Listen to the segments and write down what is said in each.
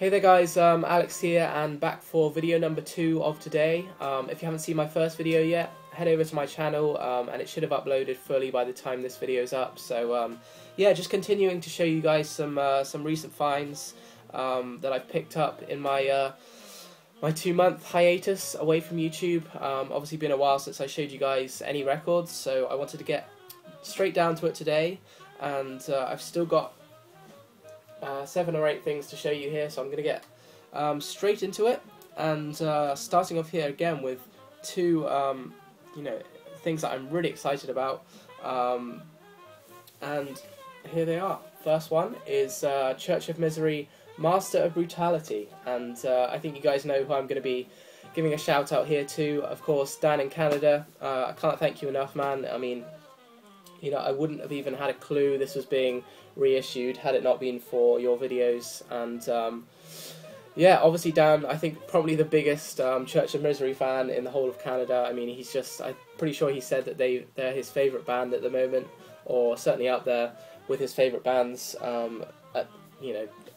Hey there guys, Alex here and back for video number 2 of today. If you haven't seen my first video yet, head over to my channel and it should have uploaded fully by the time this video's up. So yeah, just continuing to show you guys some recent finds that I've picked up in my my 2-month hiatus away from YouTube. Obviously been a while since I showed you guys any records, so I wanted to get straight down to it today, and I've still got 7 or 8 things to show you here, so I'm going to get straight into it, and starting off here again with 2 things that I'm really excited about, and here they are. First one is Church of Misery, Master of Brutality, and I think you guys know who I'm going to be giving a shout out here to. Of course, Dan in Canada. I can't thank you enough, man. I mean, you know, I wouldn't have even had a clue this was being reissued had it not been for your videos. And yeah, obviously Dan, I think probably the biggest Church of Misery fan in the whole of Canada. I mean, he's just, I'm pretty sure he said that they're his favourite band at the moment, or certainly up there with his favourite bands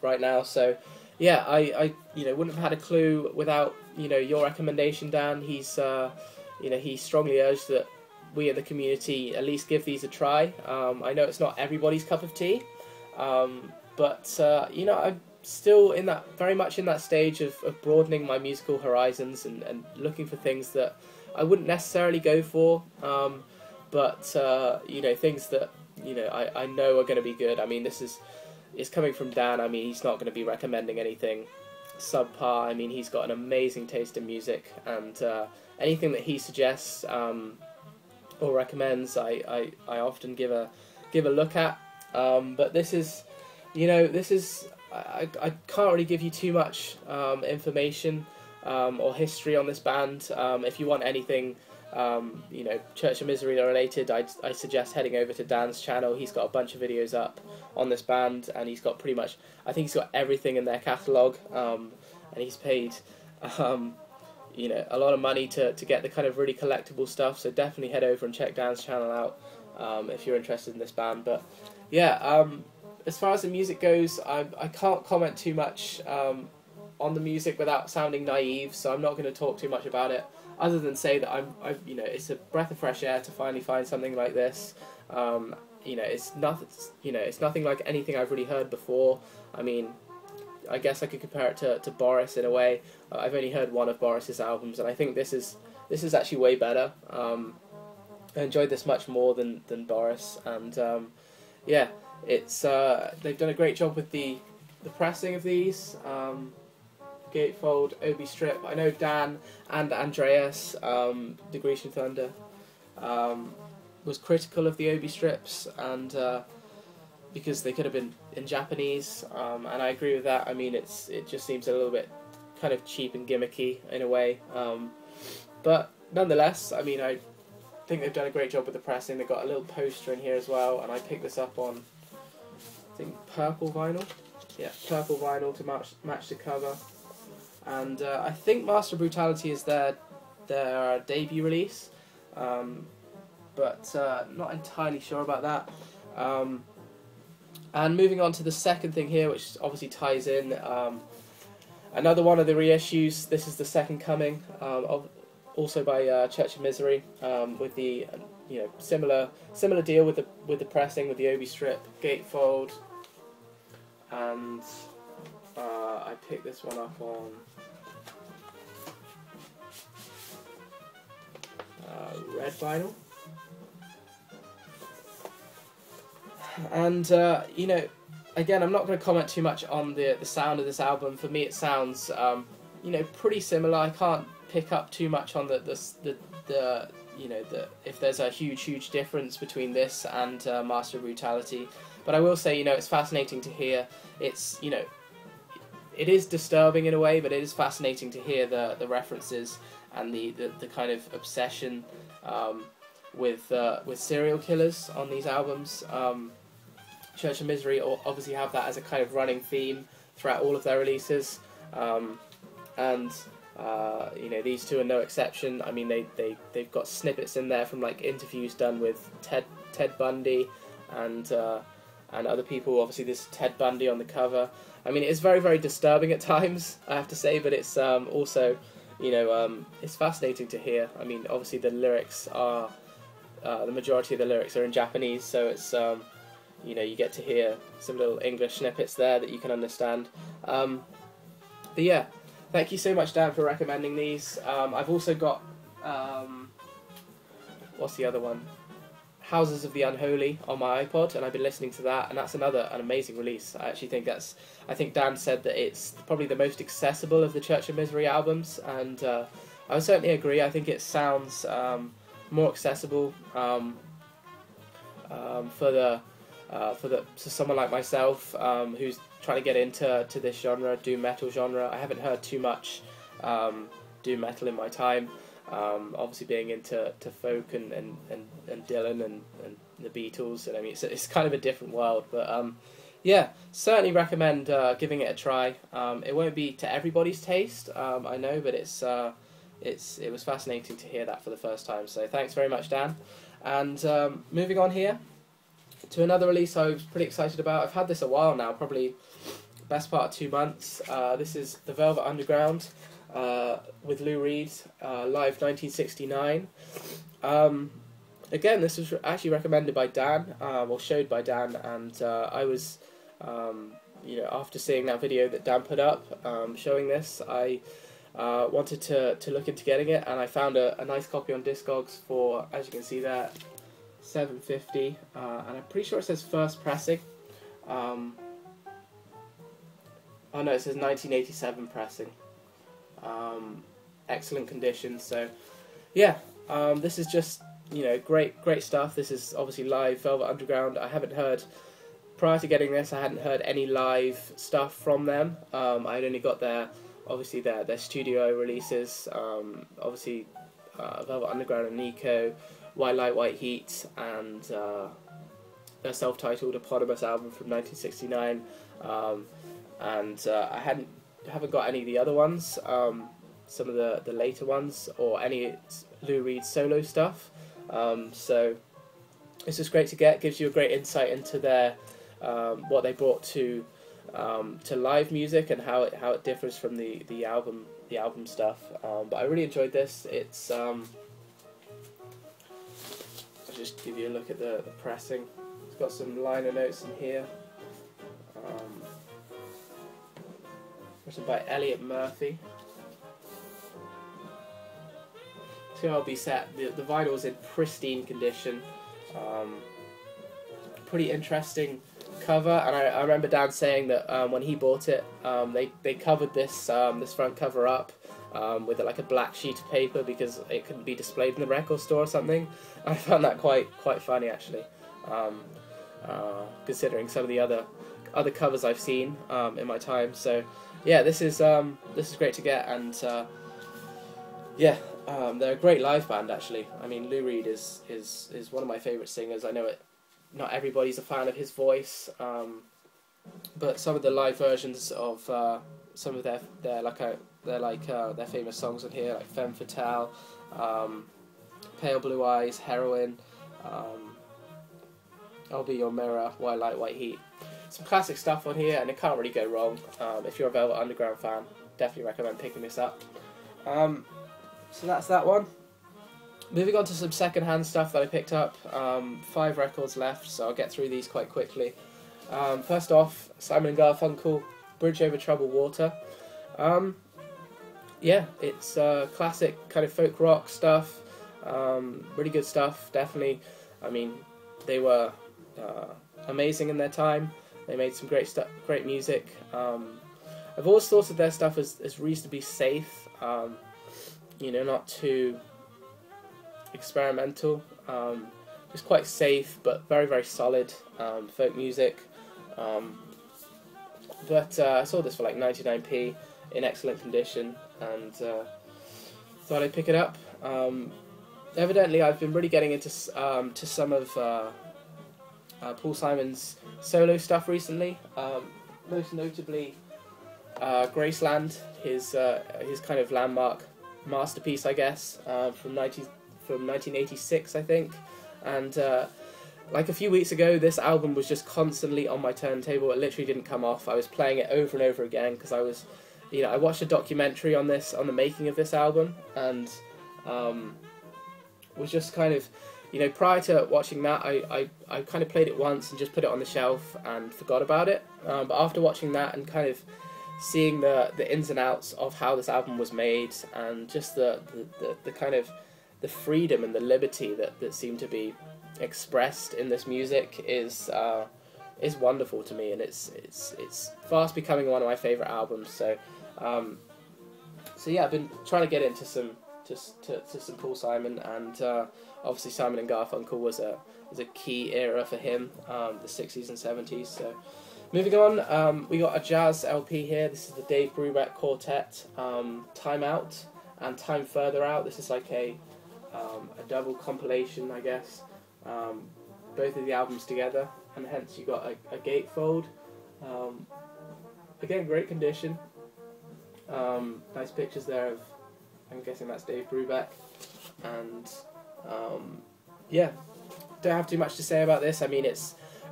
right now. So yeah, I wouldn't have had a clue without your recommendation, Dan. He's he strongly urged that we in the community at least give these a try. I know it's not everybody's cup of tea, but I'm still very much in that stage of broadening my musical horizons and looking for things that I wouldn't necessarily go for, but things that I know are going to be good. I mean, it's coming from Dan. I mean, he's not going to be recommending anything subpar. I mean, he's got an amazing taste in music, and anything that he suggests or recommends, I often give a look at. But this is I can't really give you too much information or history on this band. If you want anything Church of Misery related, I suggest heading over to Dan's channel. He's got a bunch of videos up on this band, and he's got pretty much, I think he's got everything in their catalogue, and he's paid a lot of money to get the kind of really collectible stuff, so definitely head over and check Dan's channel out if you're interested in this band. But yeah, as far as the music goes, I can't comment too much on the music without sounding naive, so I'm not going to talk too much about it, other than say that it's a breath of fresh air to finally find something like this. It's nothing like anything I've really heard before. I mean, I guess I could compare it to Boris in a way. I've only heard one of Boris's albums, and I think this is actually way better. I enjoyed this much more than Boris, and yeah, it's they've done a great job with the pressing of these. Gatefold, Obi strip. I know Dan and Andreas, the Grecian Thunder, was critical of the Obi strips, and because they could have been in Japanese, and I agree with that. I mean, it just seems a little bit kind of cheap and gimmicky in a way, but nonetheless, I mean, I think they've done a great job with the pressing. They've got a little poster in here as well, and I picked this up on, I think, purple vinyl. Yeah, purple vinyl to match the cover. And I think Master of Brutality is their debut release, but not entirely sure about that. And moving on to the second thing here, which obviously ties in, another one of the reissues. This is the Second Coming, also by Church of Misery, with the similar deal with the pressing, with the Obi strip, gatefold, and I picked this one up on red vinyl, and again, I'm not going to comment too much on the sound of this album. For me, it sounds pretty similar. I can't pick up too much on if there's a huge difference between this and Master of Brutality. But I will say, it's fascinating to hear. It's it is disturbing in a way, but it is fascinating to hear the references and the kind of obsession with serial killers on these albums. Church of Misery obviously have that as a kind of running theme throughout all of their releases, and these two are no exception. I mean, they've got snippets in there from like interviews done with Ted Bundy and and other people. Obviously, this is Ted Bundy on the cover. I mean, it's very, very disturbing at times, I have to say, but it's also, you know, it's fascinating to hear. I mean, obviously the lyrics are, the majority of the lyrics are in Japanese, so it's, you know, you get to hear some little English snippets there that you can understand. But yeah, thank you so much, Dan, for recommending these. I've also got, what's the other one? Houses of the Unholy on my iPod, and I've been listening to that, and that's an amazing release. I actually think I think Dan said that it's probably the most accessible of the Church of Misery albums, and I would certainly agree. I think it sounds more accessible for someone like myself who's trying to get into this genre, doom metal genre. I haven't heard too much doom metal in my time. Obviously being into folk and Dylan and the Beatles, and I mean it's kind of a different world, but yeah, certainly recommend giving it a try. It won't be to everybody's taste, I know, but it was fascinating to hear that for the first time. So thanks very much, Dan. And moving on here to another release I was pretty excited about. I've had this a while now, probably best part of 2 months. This is The Velvet Underground. With Lou Reed, live 1969. Again, this was actually recommended by Dan, or showed by Dan, and I was, you know, after seeing that video that Dan put up showing this, I wanted to look into getting it, and I found a nice copy on Discogs for, as you can see there, $7.50, and I'm pretty sure it says first pressing. Oh no, it says 1987 pressing. Excellent condition. So yeah, this is just, you know, great stuff. This is obviously live Velvet Underground. I haven't heard, prior to getting this, I hadn't heard any live stuff from them. I'd only got their studio releases, obviously Velvet Underground and Nico, White Light, White Heat, and their self-titled eponymous album from 1969. And I haven't got any of the other ones, some of the later ones, or any Lou Reed solo stuff. So it's just great to get. Gives you a great insight into their what they brought to live music and how it differs from the album stuff. But I really enjoyed this. It's I'll just give you a look at the pressing. It's got some liner notes in here. Written by Elliot Murphy. 2LB set. The vinyl's in pristine condition. Pretty interesting cover, and I remember Dan saying that when he bought it, they covered this front cover up with like a black sheet of paper because it couldn't be displayed in the record store or something. I found that quite funny actually, considering some of the other covers I've seen in my time. So yeah, this is great to get, and yeah, they're a great live band actually. I mean, Lou Reed is one of my favourite singers. I know not everybody's a fan of his voice, but some of the live versions of some of their famous songs on here, like Femme Fatale, Pale Blue Eyes, Heroin, I'll Be Your Mirror, White Light, White Heat. Some classic stuff on here, and it can't really go wrong. If you're a Velvet Underground fan, definitely recommend picking this up. So that's that one. Moving on to some second-hand stuff that I picked up. 5 records left, so I'll get through these quite quickly. First off, Simon & Garfunkel, Bridge Over Troubled Water. Yeah, it's classic kind of folk rock stuff. Really good stuff, definitely. I mean, they were amazing in their time. They made some great music. I've always thought of their stuff as reasonably safe. You know, not too experimental. Just quite safe, but very, very solid folk music. But I saw this for like 99p in excellent condition, and thought I'd pick it up. Evidently, I've been really getting into to some of Paul Simon's solo stuff recently. Most notably, Graceland, his kind of landmark masterpiece, I guess, from 1986, I think. And like a few weeks ago, this album was just constantly on my turntable. It literally didn't come off. I was playing it over and over again because I was, I watched a documentary on the making of this album, and was just kind of, prior to watching that, I kind of played it once and just put it on the shelf and forgot about it. But after watching that and kind of seeing the ins and outs of how this album was made, and just the kind of the freedom and the liberty that seemed to be expressed in this music is wonderful to me, and it's fast becoming one of my favorite albums. So yeah, I've been trying to get into some Paul Simon, and obviously Simon and Garfunkel was a key era for him, the 60s and 70s. So moving on, we got a jazz LP here. This is the Dave Brubeck Quartet, Time Out and Time Further Out. This is like a double compilation, I guess. Both of the albums together, and hence you got a gatefold. Again, great condition. Nice pictures there of, I'm guessing that's Dave Brubeck, and yeah, don't have too much to say about this. I mean, I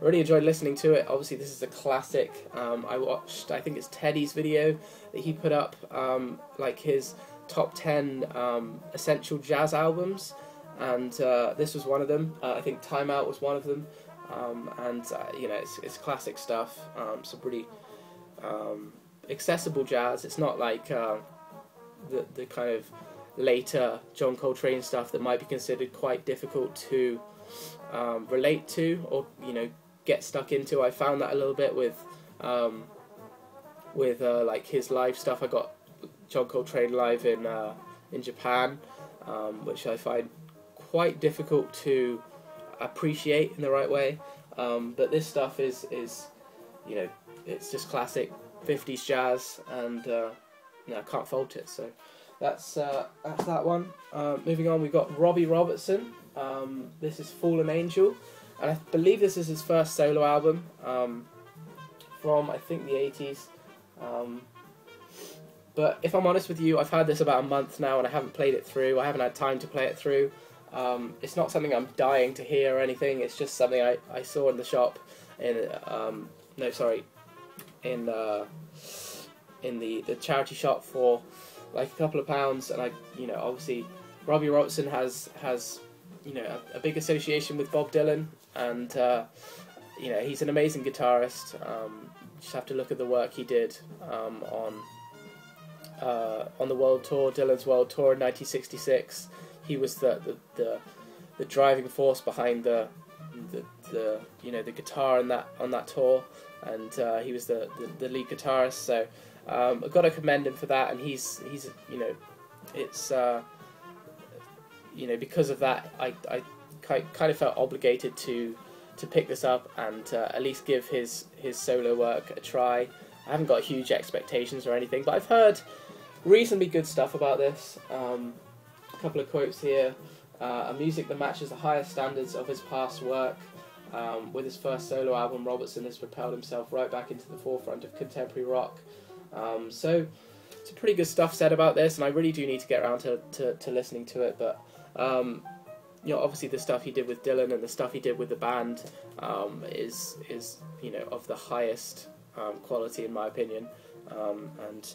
really enjoyed listening to it. Obviously, this is a classic. I watched, I think it's Teddy's video that he put up, like his top 10 essential jazz albums, and this was one of them. I think Time Out was one of them, and it's classic stuff. Some pretty accessible jazz. It's not like the kind of later John Coltrane stuff that might be considered quite difficult to relate to, or get stuck into. I found that a little bit with like his live stuff. I got John Coltrane live in Japan, which I find quite difficult to appreciate in the right way. But this stuff is it's just classic 50s jazz, and I can't fault it. So that's that one. Moving on, we've got Robbie Robertson. This is Fallen Angel, and I believe this is his first solo album, from I think the 80s. But if I'm honest with you, I've had this about a month now and I haven't played it through. I haven't had time to play it through. It's not something I'm dying to hear or anything. It's just something I saw in the shop in the charity shop for like a couple of pounds, and obviously Robbie Robertson has a big association with Bob Dylan, and he's an amazing guitarist. Just have to look at the work he did on the world tour, Dylan's world tour in 1966. He was the driving force behind the guitar on that tour, and he was the lead guitarist. So I've got to commend him for that, and he's it's because of that I kind of felt obligated to pick this up and at least give his solo work a try. I haven't got huge expectations or anything, but I've heard reasonably good stuff about this. A couple of quotes here. A music that matches the highest standards of his past work. With his first solo album, Robertson has propelled himself right back into the forefront of contemporary rock. So some pretty good stuff said about this, and I really do need to get around to listening to it. But obviously the stuff he did with Dylan and the stuff he did with the band is of the highest quality in my opinion, and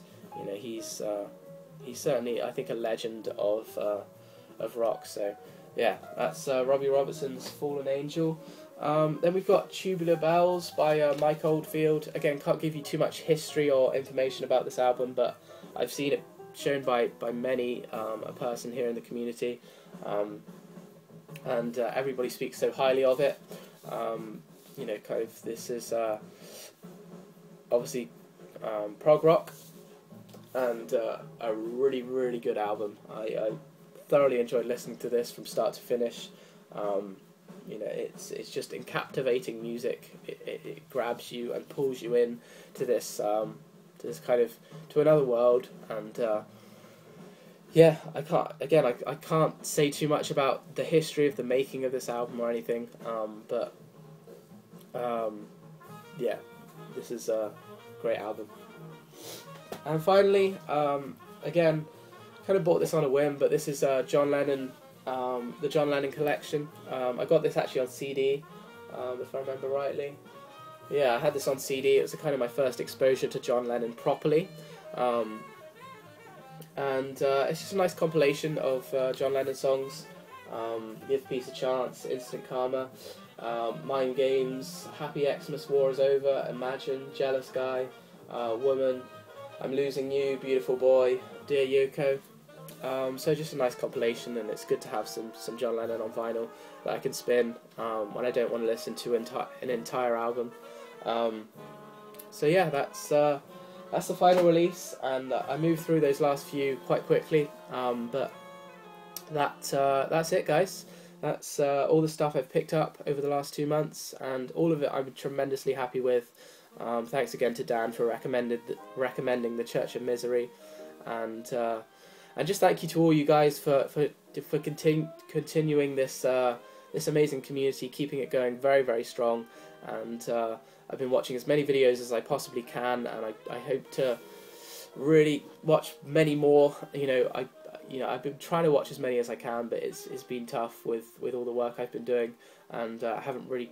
he's certainly, I think, a legend of rock. So yeah, that's Robbie Robertson's Fallen Angel. Then we've got Tubular Bells by Mike Oldfield. Again, can't give you too much history or information about this album, but I've seen it shown by many a person here in the community, and everybody speaks so highly of it. Kind of this is obviously prog rock, and a really, really good album. I thoroughly enjoyed listening to this from start to finish. It's just in captivating music. It grabs you and pulls you in to this kind of to another world, and I can't say too much about the history of the making of this album or anything, but this is a great album. And finally, again, kind of bought this on a whim, but this is John Lennon, the John Lennon collection. I got this actually on CD. if I remember rightly. Yeah, I had this on CD. It was kind of my first exposure to John Lennon properly. And it's just a nice compilation of John Lennon songs. Give Peace a Chance, Instant Karma, Mind Games, Happy Xmas War is Over, Imagine, Jealous Guy, Woman, I'm Losing You, Beautiful Boy, Dear Yoko. So just a nice compilation, and it's good to have some John Lennon on vinyl that I can spin when I don't want to listen to an entire album. So yeah, that's the final release, and I moved through those last few quite quickly, but that's it, guys. That's all the stuff I've picked up over the last 2 months, and all of it I'm tremendously happy with. Thanks again to Dan for recommending the Church of Misery, and just thank you to all you guys for continuing this amazing community, keeping it going very, very strong. And I've been watching as many videos as I possibly can, and I hope to really watch many more. I've been trying to watch as many as I can, but it's been tough with all the work I've been doing, and I haven't really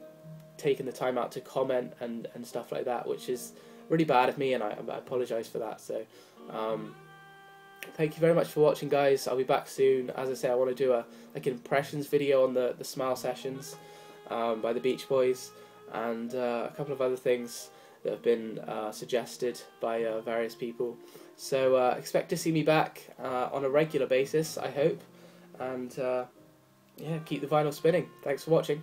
taken the time out to comment and stuff like that, which is really bad of me, and I apologise for that. So thank you very much for watching, guys. I'll be back soon. As I say, I want to do an impressions video on the Smile Sessions by the Beach Boys, and a couple of other things that have been suggested by various people. So expect to see me back on a regular basis, I hope, and yeah, keep the vinyl spinning. Thanks for watching.